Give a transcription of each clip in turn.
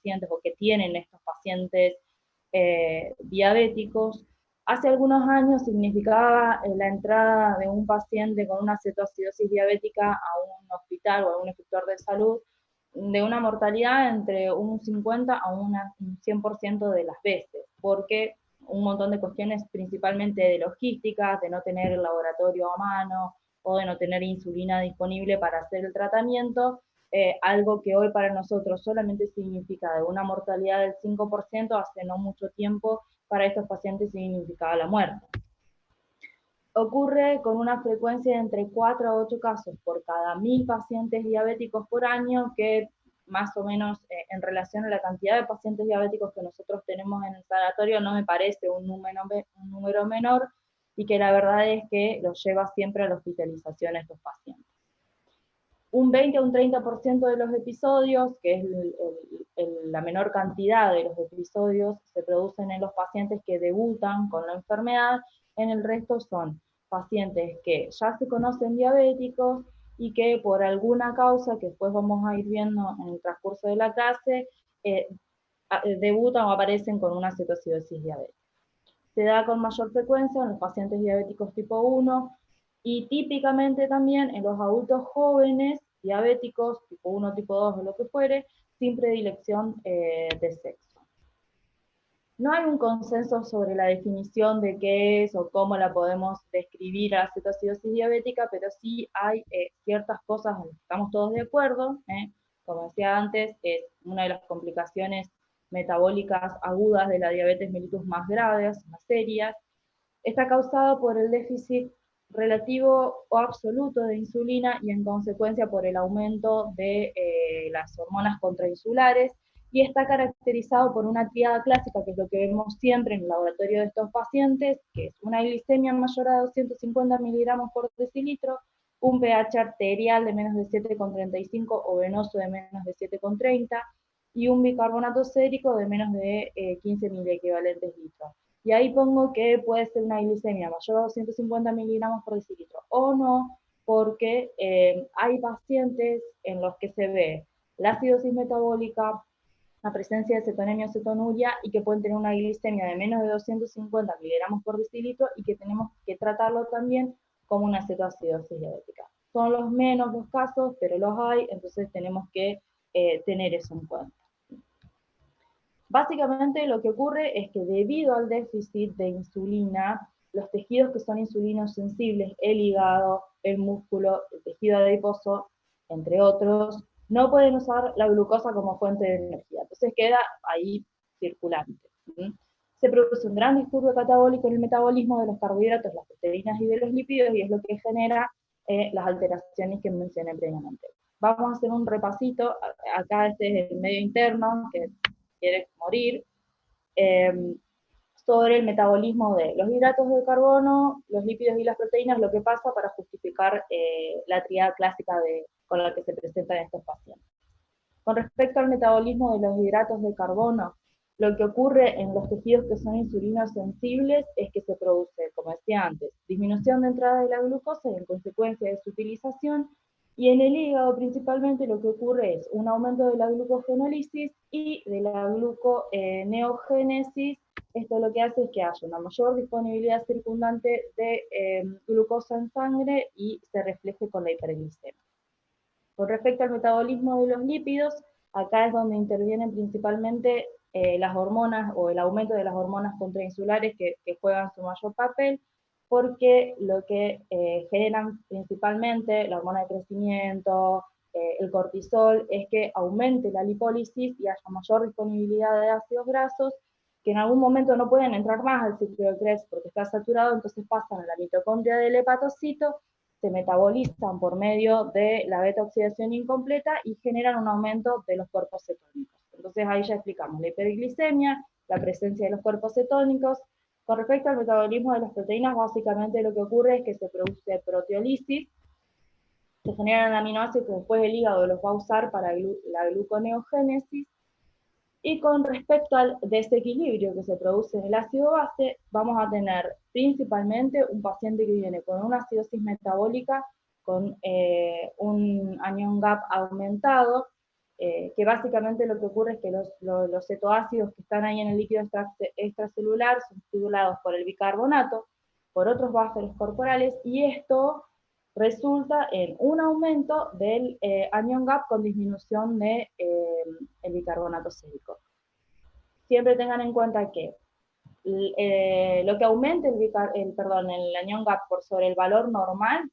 pacientes o que tienen estos pacientes diabéticos, hace algunos años significaba la entrada de un paciente con una cetoacidosis diabética a un hospital o a un inspector de salud de una mortalidad entre un 50 a un 100% de las veces, porque un montón de cuestiones principalmente de logísticas, de no tener el laboratorio a mano o de no tener insulina disponible para hacer el tratamiento, algo que hoy para nosotros solamente significa de una mortalidad del 5%, hace no mucho tiempo para estos pacientes significaba la muerte. Ocurre con una frecuencia de entre 4 a 8 casos por cada 1000 pacientes diabéticos por año, que más o menos en relación a la cantidad de pacientes diabéticos que nosotros tenemos en el sanatorio no me parece un número menor, y que la verdad es que los lleva siempre a la hospitalización a estos pacientes. Un 20 a un 30% de los episodios, que es la menor cantidad de los episodios, se producen en los pacientes que debutan con la enfermedad. En el resto son pacientes que ya se conocen diabéticos y que por alguna causa, que después vamos a ir viendo en el transcurso de la clase, debutan o aparecen con una cetoacidosis diabética. Se da con mayor frecuencia en los pacientes diabéticos tipo 1 y típicamente también en los adultos jóvenes diabéticos tipo 1, tipo 2 o lo que fuere, sin predilección de sexo. No hay un consenso sobre la definición de qué es o cómo la podemos describir a la cetoacidosis diabética, pero sí hay ciertas cosas en las que estamos todos de acuerdo. Como decía antes, es una de las complicaciones metabólicas agudas de la diabetes mellitus más graves, más serias. Está causado por el déficit relativo o absoluto de insulina y en consecuencia por el aumento de las hormonas contrainsulares, y está caracterizado por una triada clásica, que es lo que vemos siempre en el laboratorio de estos pacientes, que es una glicemia mayor a 250 miligramos por decilitro, un pH arterial de menos de 7,35 o venoso de menos de 7,30 y un bicarbonato sérico de menos de 15 miliequivalentes litros. Y ahí pongo que puede ser una glicemia mayor a 250 miligramos por decilitro o no, porque hay pacientes en los que se ve la acidosis metabólica, la presencia de cetonemia o cetonuria, y que pueden tener una glicemia de menos de 250 miligramos por decilitro y que tenemos que tratarlo también como una cetoacidosis diabética. Son los menos los casos, pero los hay, entonces tenemos que tener eso en cuenta. Básicamente lo que ocurre es que debido al déficit de insulina, los tejidos que son insulinosensibles, el hígado, el músculo, el tejido adiposo, entre otros, no pueden usar la glucosa como fuente de energía. Entonces queda ahí circulante. Se produce un gran disturbio catabólico en el metabolismo de los carbohidratos, las proteínas y de los lípidos, y es lo que genera las alteraciones que mencioné previamente. Vamos a hacer un repasito. Acá este es el medio interno, que quiere morir, sobre el metabolismo de los hidratos de carbono, los lípidos y las proteínas, lo que pasa para justificar la triada clásica con la que se presentan estos pacientes. Con respecto al metabolismo de los hidratos de carbono, lo que ocurre en los tejidos que son insulinosensibles es que se produce, como decía antes, disminución de entrada de la glucosa y en consecuencia de su utilización, y en el hígado principalmente lo que ocurre es un aumento de la glucogenólisis y de la gluconeogénesis. Esto lo que hace es que haya una mayor disponibilidad circundante de glucosa en sangre y se refleje con la hiperglicemia. Con respecto al metabolismo de los lípidos, acá es donde intervienen principalmente las hormonas o el aumento de las hormonas contrainsulares que juegan su mayor papel, porque lo que generan principalmente la hormona de crecimiento, el cortisol, es que aumente la lipólisis y haya mayor disponibilidad de ácidos grasos, que en algún momento no pueden entrar más al ciclo de Krebs porque está saturado, entonces pasan a la mitocondria del hepatocito, se metabolizan por medio de la beta-oxidación incompleta y generan un aumento de los cuerpos cetónicos. Entonces ahí ya explicamos la hiperglicemia, la presencia de los cuerpos cetónicos. Con respecto al metabolismo de las proteínas, básicamente lo que ocurre es que se produce proteólisis, se generan aminoácidos que después el hígado los va a usar para la gluconeogénesis. Y con respecto al desequilibrio que se produce en el ácido base, vamos a tener principalmente un paciente que viene con una acidosis metabólica, con un anion gap aumentado, que básicamente lo que ocurre es que los cetoácidos que están ahí en el líquido extracelular son estimulados por el bicarbonato, por otros bufferes corporales, y esto resulta en un aumento del anion gap con disminución de el bicarbonato sérico. Siempre tengan en cuenta que lo que aumente el anion gap por sobre el valor normal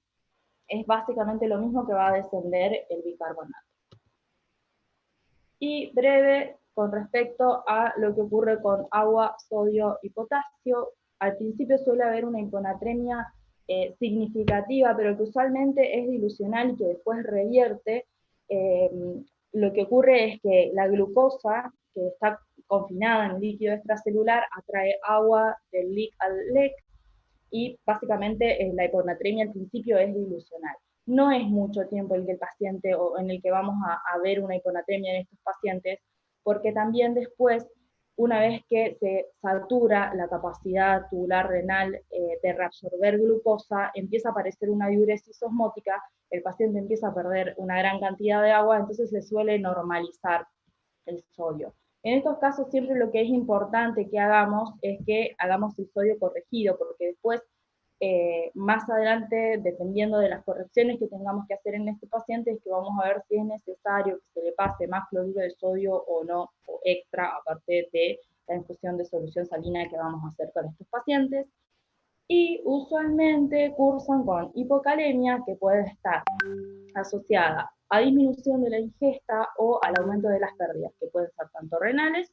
es básicamente lo mismo que va a descender el bicarbonato. Y breve con respecto a lo que ocurre con agua, sodio y potasio. Al principio suele haber una hiponatremia significativa, pero que usualmente es dilucional y que después revierte. Lo que ocurre es que la glucosa, que está confinada en el líquido extracelular, atrae agua del LIC al LEC, y básicamente la hiponatremia al principio es dilucional. No es mucho tiempo el que el paciente, o en el que vamos a ver una hiponatremia en estos pacientes, porque también después, una vez que se satura la capacidad tubular renal de reabsorber glucosa, empieza a aparecer una diuresis osmótica, el paciente empieza a perder una gran cantidad de agua, entonces se suele normalizar el sodio. En estos casos siempre lo que es importante que hagamos es que hagamos el sodio corregido, porque después, más adelante, dependiendo de las correcciones que tengamos que hacer en este paciente, es que vamos a ver si es necesario que se le pase más cloruro de sodio o no, o extra, aparte de la infusión de solución salina que vamos a hacer con estos pacientes. Y usualmente cursan con hipocalemia, que puede estar asociada a disminución de la ingesta o al aumento de las pérdidas, que pueden ser tanto renales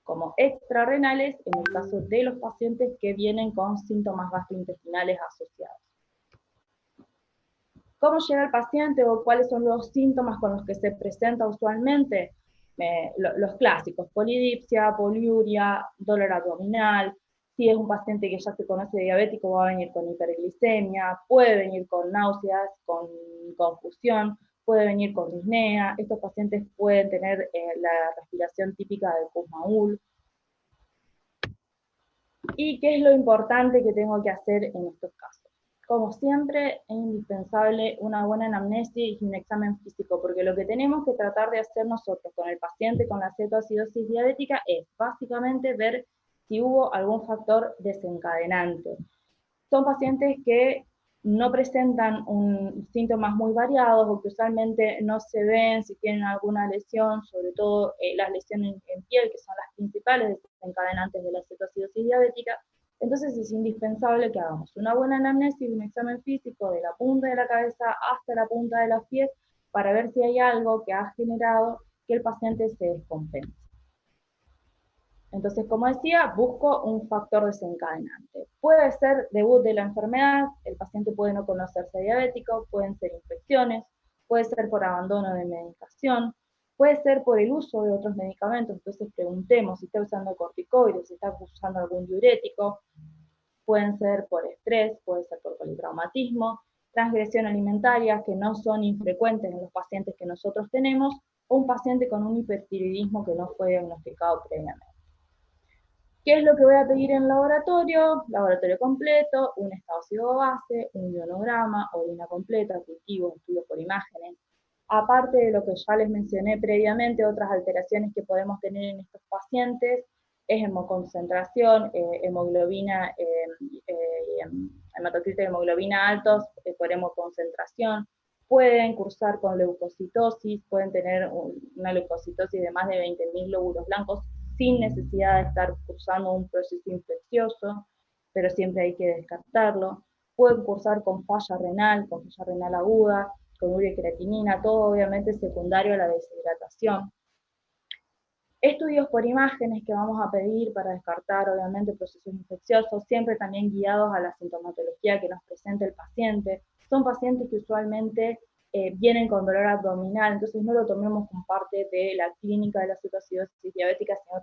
como extrarrenales en el caso de los pacientes que vienen con síntomas gastrointestinales asociados. ¿Cómo llega el paciente o cuáles son los síntomas con los que se presenta usualmente? Los clásicos: polidipsia, poliuria, dolor abdominal. Si es un paciente que ya se conoce diabético, va a venir con hiperglicemia, puede venir con náuseas, con confusión, puede venir con disnea. Estos pacientes pueden tener la respiración típica del Kussmaul. ¿Y qué es lo importante que tengo que hacer en estos casos? Como siempre, es indispensable una buena anamnesis y un examen físico, porque lo que tenemos que tratar de hacer nosotros con el paciente con la cetoacidosis diabética es básicamente ver si hubo algún factor desencadenante. Son pacientes que no presentan síntomas muy variados o que usualmente no se ven si tienen alguna lesión, sobre todo las lesiones en piel, que son las principales desencadenantes de la cetoacidosis diabética. Entonces es indispensable que hagamos una buena anamnesis y un examen físico de la punta de la cabeza hasta la punta de los pies para ver si hay algo que ha generado que el paciente se descompense. Entonces, como decía, busco un factor desencadenante. Puede ser debut de la enfermedad, el paciente puede no conocerse diabético, pueden ser infecciones, puede ser por abandono de medicación, puede ser por el uso de otros medicamentos. Entonces preguntemos si está usando corticoides, si está usando algún diurético. Pueden ser por estrés, puede ser por politraumatismo, transgresión alimentaria, que no son infrecuentes en los pacientes que nosotros tenemos, o un paciente con un hipertiroidismo que no fue diagnosticado previamente. ¿Qué es lo que voy a pedir en laboratorio? Laboratorio completo, un estado ácido base, un ionograma, orina completa, cultivos, estudios por imágenes. Aparte de lo que ya les mencioné previamente, otras alteraciones que podemos tener en estos pacientes es hemoconcentración, hemoglobina, hematocrito y hemoglobina altos por hemoconcentración. Pueden cursar con leucocitosis, pueden tener una leucocitosis de más de 20.000 glóbulos blancos sin necesidad de estar cursando un proceso infeccioso, pero siempre hay que descartarlo. Pueden cursar con falla renal aguda, con urea y creatinina, todo obviamente secundario a la deshidratación. Estudios por imágenes que vamos a pedir para descartar obviamente procesos infecciosos, siempre también guiados a la sintomatología que nos presenta el paciente. Son pacientes que usualmente vienen con dolor abdominal, entonces no lo tomemos como parte de la clínica de la cetoacidosis diabética, sino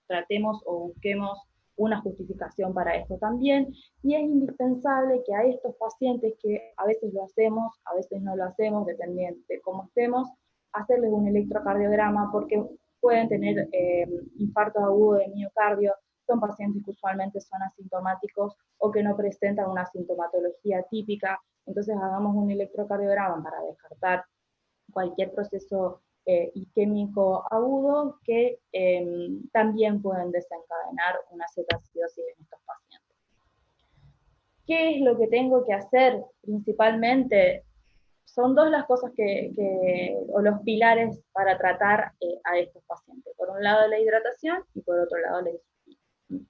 tratemos o busquemos una justificación para esto también. Y es indispensable que a estos pacientes, que a veces lo hacemos, a veces no lo hacemos, dependiendo de cómo estemos, hacerles un electrocardiograma, porque pueden tener infartos agudos de miocardio. Son pacientes que usualmente son asintomáticos o que no presentan una sintomatología típica. Entonces hagamos un electrocardiograma para descartar cualquier proceso isquémico agudo que también pueden desencadenar una cetoacidosis en estos pacientes. ¿Qué es lo que tengo que hacer principalmente? Son dos las cosas o los pilares para tratar a estos pacientes. Por un lado la hidratación y por otro lado la insulina.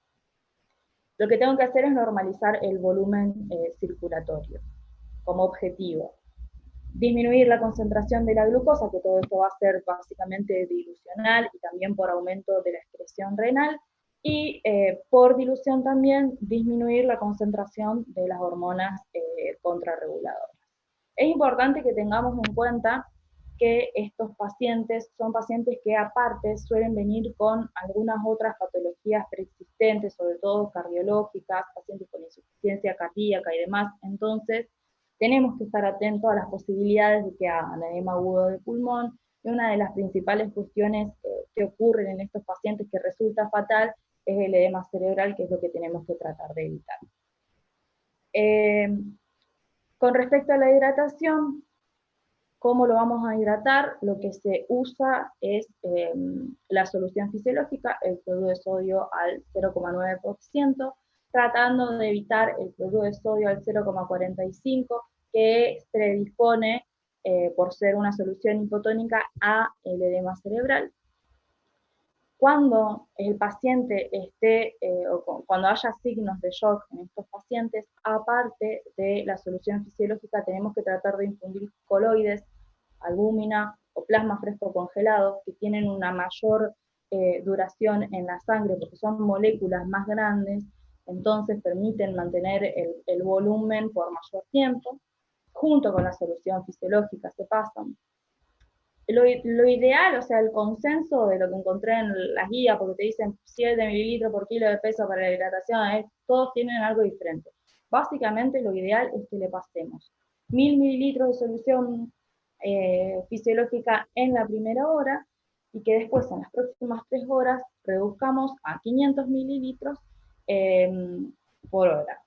Lo que tengo que hacer es normalizar el volumen circulatorio como objetivo. Disminuir la concentración de la glucosa, que todo esto va a ser básicamente dilucional y también por aumento de la excreción renal, y por dilución también disminuir la concentración de las hormonas contrarreguladoras. Es importante que tengamos en cuenta que estos pacientes son pacientes que aparte suelen venir con algunas otras patologías preexistentes, sobre todo cardiológicas, pacientes con insuficiencia cardíaca y demás. Entonces, tenemos que estar atentos a las posibilidades de que hagan edema agudo de pulmón, y una de las principales cuestiones que ocurren en estos pacientes que resulta fatal es el edema cerebral, que es lo que tenemos que tratar de evitar. Con respecto a la hidratación, ¿cómo lo vamos a hidratar? Lo que se usa es la solución fisiológica, el cloruro de sodio al 0,9%, tratando de evitar el cloruro de sodio al 0,45%, que se predispone, por ser una solución hipotónica, a el edema cerebral. Cuando el paciente esté, o cuando haya signos de shock en estos pacientes, aparte de la solución fisiológica, tenemos que tratar de infundir coloides, albúmina o plasma fresco congelado, que tienen una mayor duración en la sangre porque son moléculas más grandes, entonces permiten mantener el volumen por mayor tiempo, junto con la solución fisiológica se pasan. Lo ideal, o sea, el consenso de lo que encontré en las guías, porque te dicen 7 mililitros por kilo de peso para la hidratación, todos tienen algo diferente. Básicamente lo ideal es que le pasemos 1000 mililitros de solución fisiológica en la primera hora, y que después en las próximas 3 horas reduzcamos a 500 mililitros por hora.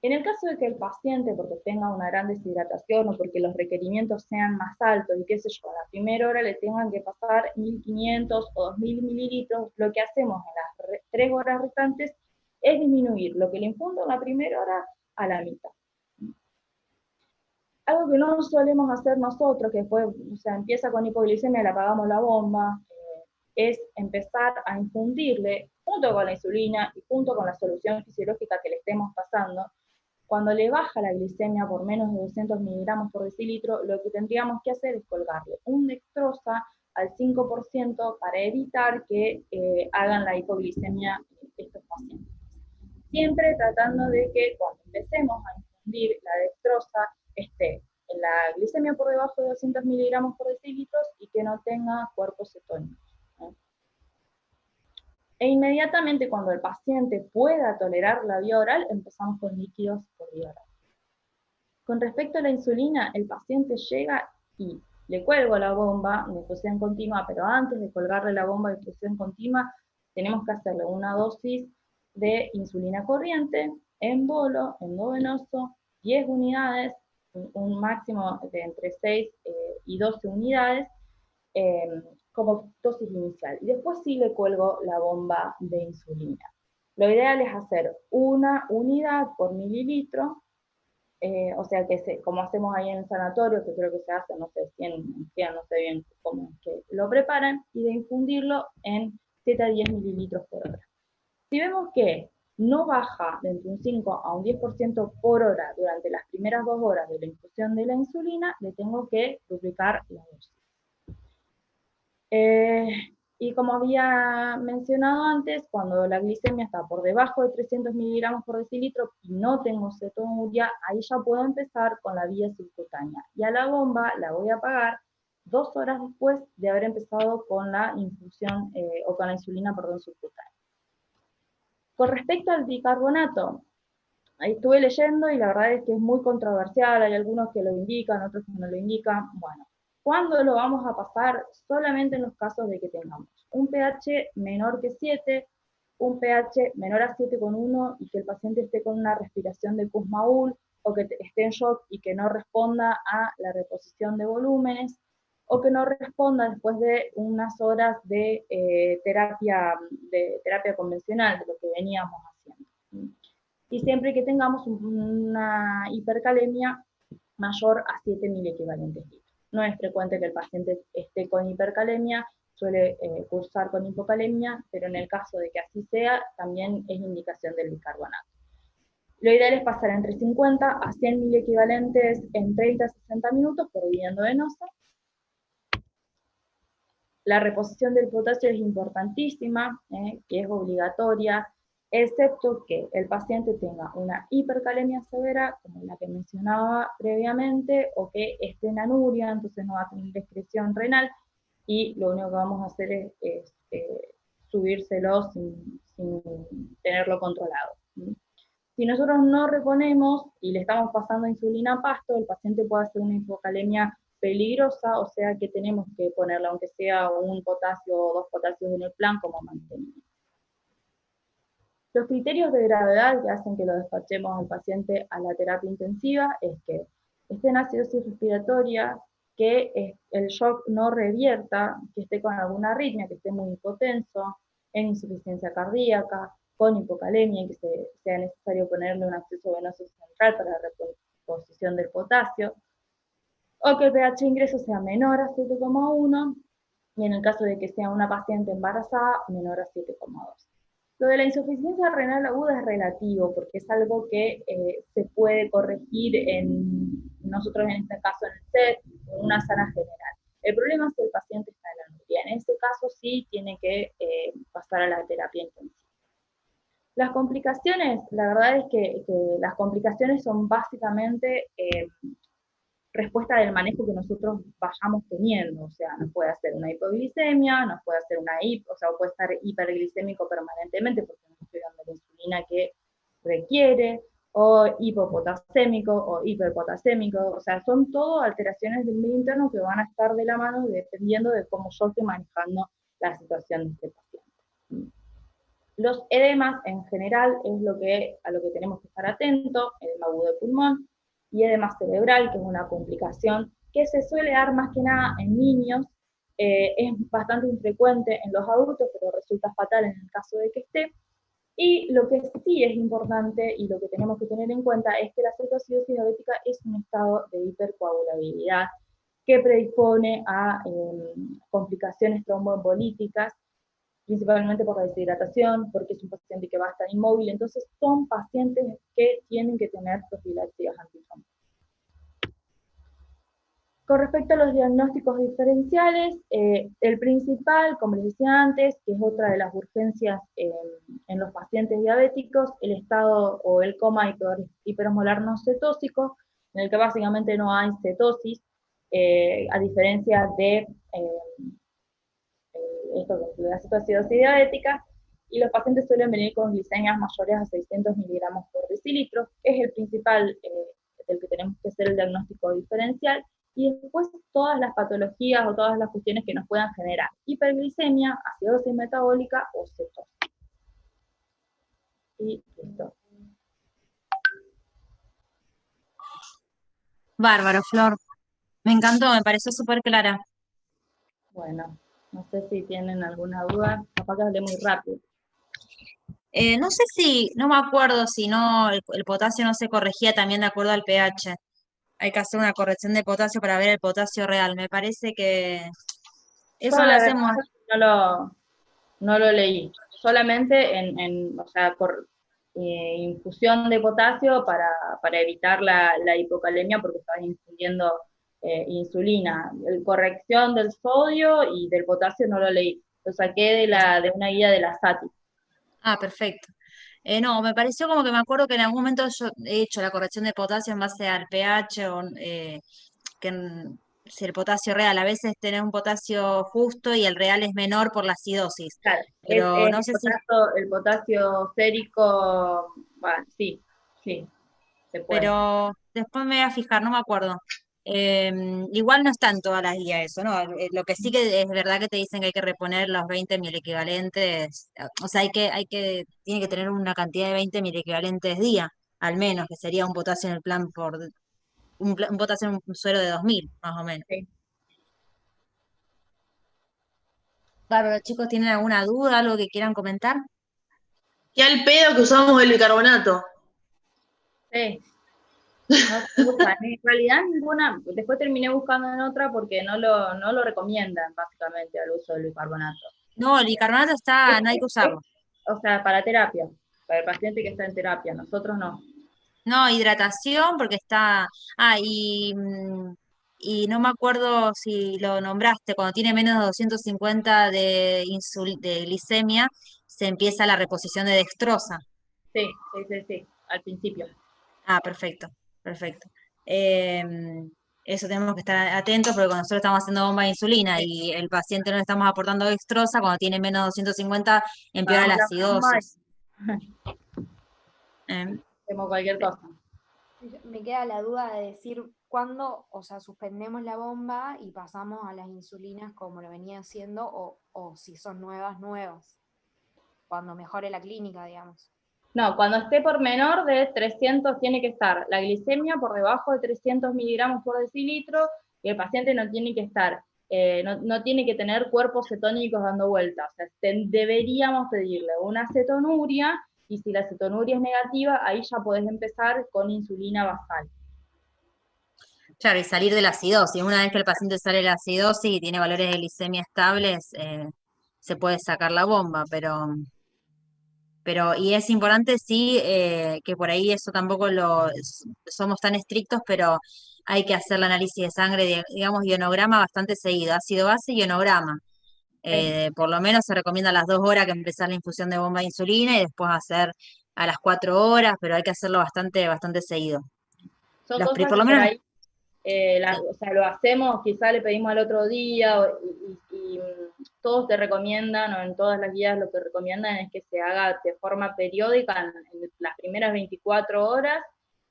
En el caso de que el paciente, porque tenga una gran deshidratación o porque los requerimientos sean más altos y qué sé yo, a la primera hora le tengan que pasar 1500 o 2000 mililitros, lo que hacemos en las 3 horas restantes es disminuir lo que le infundo en la primera hora a la mitad. Algo que no solemos hacer nosotros, que después, o sea, empieza con hipoglicemia, le apagamos la bomba, es empezar a infundirle, junto con la insulina y junto con la solución fisiológica que le estemos pasando. Cuando le baja la glicemia por menos de 200 miligramos por decilitro, lo que tendríamos que hacer es colgarle un dextrosa al 5% para evitar que hagan la hipoglicemia estos pacientes. Siempre tratando de que cuando empecemos a infundir la dextrosa esté en la glicemia por debajo de 200 miligramos por decilitro y que no tenga cuerpos cetónicos. E inmediatamente cuando el paciente pueda tolerar la vía oral, empezamos con líquidos por vía oral. Con respecto a la insulina, el paciente llega y le cuelgo la bomba de infusión continua, pero antes de colgarle la bomba de infusión continua, tenemos que hacerle una dosis de insulina corriente en bolo, endovenoso, 10 unidades, un máximo de entre 6 y 12 unidades, como dosis inicial. Y después sí le cuelgo la bomba de insulina. Lo ideal es hacer una unidad por mililitro, o sea que como hacemos ahí en el sanatorio, que creo que se hace, no sé, 100, no sé bien cómo es que lo preparan, y de infundirlo en 7 a 10 mililitros por hora. Si vemos que no baja de entre un 5 a un 10% por hora durante las primeras 2 horas de la infusión de la insulina, le tengo que duplicar la dosis. Y como había mencionado antes, cuando la glicemia está por debajo de 300 miligramos por decilitro y no tengo cetonuria, ahí ya puedo empezar con la vía subcutánea. Y a la bomba la voy a apagar 2 horas después de haber empezado con la infusión, o con la insulina, perdón, subcutánea. Con respecto al bicarbonato, ahí estuve leyendo y la verdad es que es muy controversial, hay algunos que lo indican, otros que no lo indican. Bueno, ¿cuándo lo vamos a pasar? Solamente en los casos de que tengamos un pH menor que 7, un pH menor a 7,1 y que el paciente esté con una respiración de Kussmaul, o que esté en shock y que no responda a la reposición de volúmenes, o que no responda después de unas horas de terapia convencional, de lo que veníamos haciendo. Y siempre que tengamos una hipercalemia mayor a 7.000 equivalentes litros. No es frecuente que el paciente esté con hipercalemia, suele cursar con hipocalemia, pero en el caso de que así sea, también es indicación del bicarbonato. Lo ideal es pasar entre 50 a 100.000 equivalentes en 30 a 60 minutos por vía endovenosa. La reposición del potasio es importantísima, que es obligatoria, excepto que el paciente tenga una hipercalemia severa, como la que mencionaba previamente, o que esté en anuria, entonces no va a tener excreción renal, y lo único que vamos a hacer es subírselo sin tenerlo controlado. Si nosotros no reponemos y le estamos pasando insulina a pasto, el paciente puede hacer una hipocalemia peligrosa, o sea que tenemos que ponerle, aunque sea un potasio o 2 potasios en el plan, como mantenimiento. Los criterios de gravedad que hacen que lo despachemos al paciente a la terapia intensiva es que esté en acidosis respiratoria, que el shock no revierta, que esté con alguna arritmia, que esté muy hipotenso, en insuficiencia cardíaca, con hipocalemia, y que sea necesario ponerle un acceso venoso central para la reposición del potasio, o que el pH de ingreso sea menor a 7,1, y en el caso de que sea una paciente embarazada, menor a 7,2. Lo de la insuficiencia renal aguda es relativo, porque es algo que se puede corregir nosotros en este caso en el SET, con una sana general. El problema es que el paciente está en la anuria. En este caso sí tiene que pasar a la terapia intensiva. Las complicaciones, la verdad es que las complicaciones son básicamente respuesta del manejo que nosotros vayamos teniendo, o sea, nos puede hacer una hipoglicemia, nos puede hacer o sea, puede estar hiperglicémico permanentemente porque no estoy dando la insulina que requiere, o hipopotasémico o hiperpotasémico, o sea, son todo alteraciones del medio interno que van a estar de la mano dependiendo de cómo yo esté manejando la situación de este paciente. Los edemas en general es a lo que tenemos que estar atentos, edema agudo de pulmón y edema cerebral, que es una complicación que se suele dar más que nada en niños, es bastante infrecuente en los adultos, pero resulta fatal en el caso de que esté. Y lo que sí es importante y lo que tenemos que tener en cuenta es que la cetoacidosis diabética es un estado de hipercoagulabilidad que predispone a complicaciones tromboembolíticas, principalmente por la deshidratación, porque es un paciente que va a estar inmóvil, entonces son pacientes que tienen que tener profilaxias antitrombóticas. Con respecto a los diagnósticos diferenciales, el principal, como les decía antes, que es otra de las urgencias en los pacientes diabéticos, el estado o el coma hiperosmolar no cetósico, en el que básicamente no hay cetosis, a diferencia de esto que la cetoacidosis diabética, y los pacientes suelen venir con glicemias mayores a 600 miligramos por decilitro, es el principal del que tenemos que hacer el diagnóstico diferencial, y después todas las patologías o todas las cuestiones que nos puedan generar hiperglicemia, acidosis metabólica o cetosis. Y listo. Bárbaro, Flor. Me encantó, me pareció súper clara. Bueno, no sé si tienen alguna duda, capaz que hablé muy rápido. No sé si, no me acuerdo si no, el potasio no se corregía también de acuerdo al pH. Hay que hacer una corrección de potasio para ver el potasio real. Me parece que Yo eso lo la verdad hacemos. no lo leí, solamente o sea, infusión de potasio para evitar la hipocalemia porque estaba infundiendo insulina. Corrección del sodio y del potasio no lo leí, lo saqué de una guía de la SATI. Ah, perfecto. No, me pareció como que me acuerdo que en algún momento yo he hecho la corrección de potasio en base al pH o si el potasio real, a veces tenés un potasio justo y el real es menor por la acidosis. Claro, Pero no sé si, el potasio sérico, bueno, sí, sí, se puede. pero después me voy a fijar, no me acuerdo. Igual no está en todas las guías eso, ¿no? Lo que sí que es verdad que te dicen que hay que reponer los 20.000 equivalentes, o sea, tiene que tener una cantidad de 20.000 equivalentes día, al menos, que sería un potasio en el plan un potasio en un suero de 2.000 más o menos. Sí. Claro, los chicos tienen alguna duda, algo que quieran comentar. Qué al pedo que usamos el bicarbonato. Sí, no se usa. En realidad ninguna, después terminé buscando en otra porque no lo recomiendan básicamente el uso del bicarbonato. No, el bicarbonato está, no hay que Es, usarlo. o sea, para terapia, para el paciente que está en terapia, nosotros no. No, hidratación, porque está. Ah, y no me acuerdo si lo nombraste, cuando tiene menos de 250 de glicemia, se empieza la reposición de dextrosa. Sí, sí, sí, sí, al principio. Ah, perfecto, perfecto. Em, Eso tenemos que estar atentos porque cuando nosotros estamos haciendo bomba de insulina Sí. y el paciente no le estamos aportando dextrosa, cuando tiene menos de 250 empeora Pagamos la la bomba y acidosis. Em, hacemos cualquier cosa. Me queda la duda de decir cuándo, o sea, suspendemos la bomba y pasamos a las insulinas como lo venía haciendo, o si son nuevas, cuando mejore la clínica, digamos. No, cuando esté por menor de 300 tiene que estar la glicemia por debajo de 300 miligramos por decilitro y el paciente no tiene que estar, no tiene que tener cuerpos cetónicos dando vueltas. O sea, deberíamos pedirle una cetonuria y si la cetonuria es negativa, ahí ya podés empezar con insulina basal. Claro, y salir de la acidosis. Una vez que el paciente sale de la acidosis y tiene valores de glicemia estables, se puede sacar la bomba, y es importante sí, que por ahí eso tampoco somos tan estrictos, pero hay que hacer el análisis de sangre, digamos, ionograma bastante seguido, ácido base y ionograma. ¿Sí? Por lo menos se recomienda a las 2 horas que empezar la infusión de bomba de insulina y después hacer a las 4 horas, pero hay que hacerlo bastante, bastante seguido. Son cosas Por que lo por menos, ahí sí. o sea, lo hacemos, quizá le pedimos al otro día, todos te recomiendan, o en todas las guías lo que recomiendan es que se haga de forma periódica en las primeras 24 horas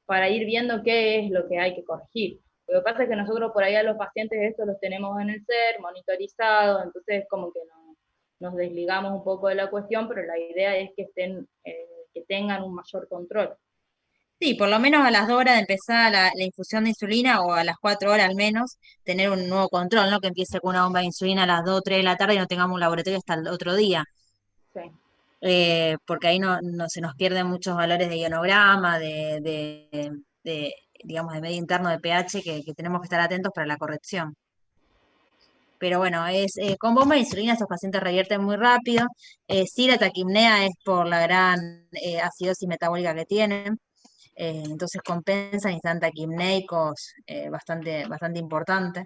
para ir viendo qué es lo que hay que corregir. Lo que pasa es que nosotros por ahí a los pacientes estos los tenemos en el SER, monitorizados, entonces como que nos desligamos un poco de la cuestión, pero la idea es que que tengan un mayor control. Sí, por lo menos a las 2 horas de empezar la infusión de insulina o a las 4 horas al menos, tener un nuevo control, ¿no? Que empiece con una bomba de insulina a las 2 o 3 de la tarde y no tengamos un laboratorio hasta el otro día. Sí. Porque ahí no se nos pierden muchos valores de ionograma, digamos, de medio interno de pH que tenemos que estar atentos para la corrección. Pero bueno, con bomba de insulina estos pacientes revierten muy rápido. Sí, la taquipnea es por la gran acidosis metabólica que tienen. Entonces compensan y están taquimneicos bastante, bastante importantes,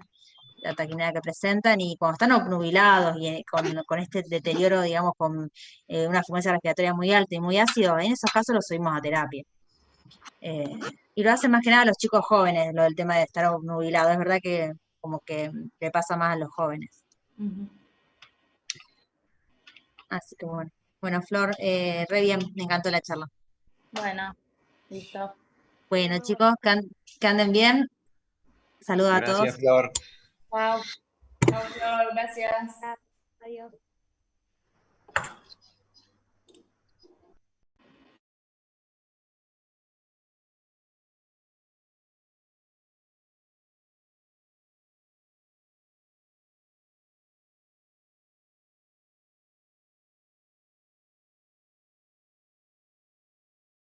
la taquimnea que presentan, y cuando están obnubilados y con este deterioro, digamos, con una frecuencia respiratoria muy alta y muy ácido, en esos casos los subimos a terapia. Eh, y lo hacen más que nada los chicos jóvenes, lo del tema de estar obnubilado. Es verdad que como que le pasa más a los jóvenes. Uh-huh. Así que bueno. Bueno, Flor, re bien, me encantó la charla. Bueno, listo. Bueno, chicos, que anden bien. Saludos a todos. Gracias, Flor. Chao. Chao, Flor, gracias. Adiós.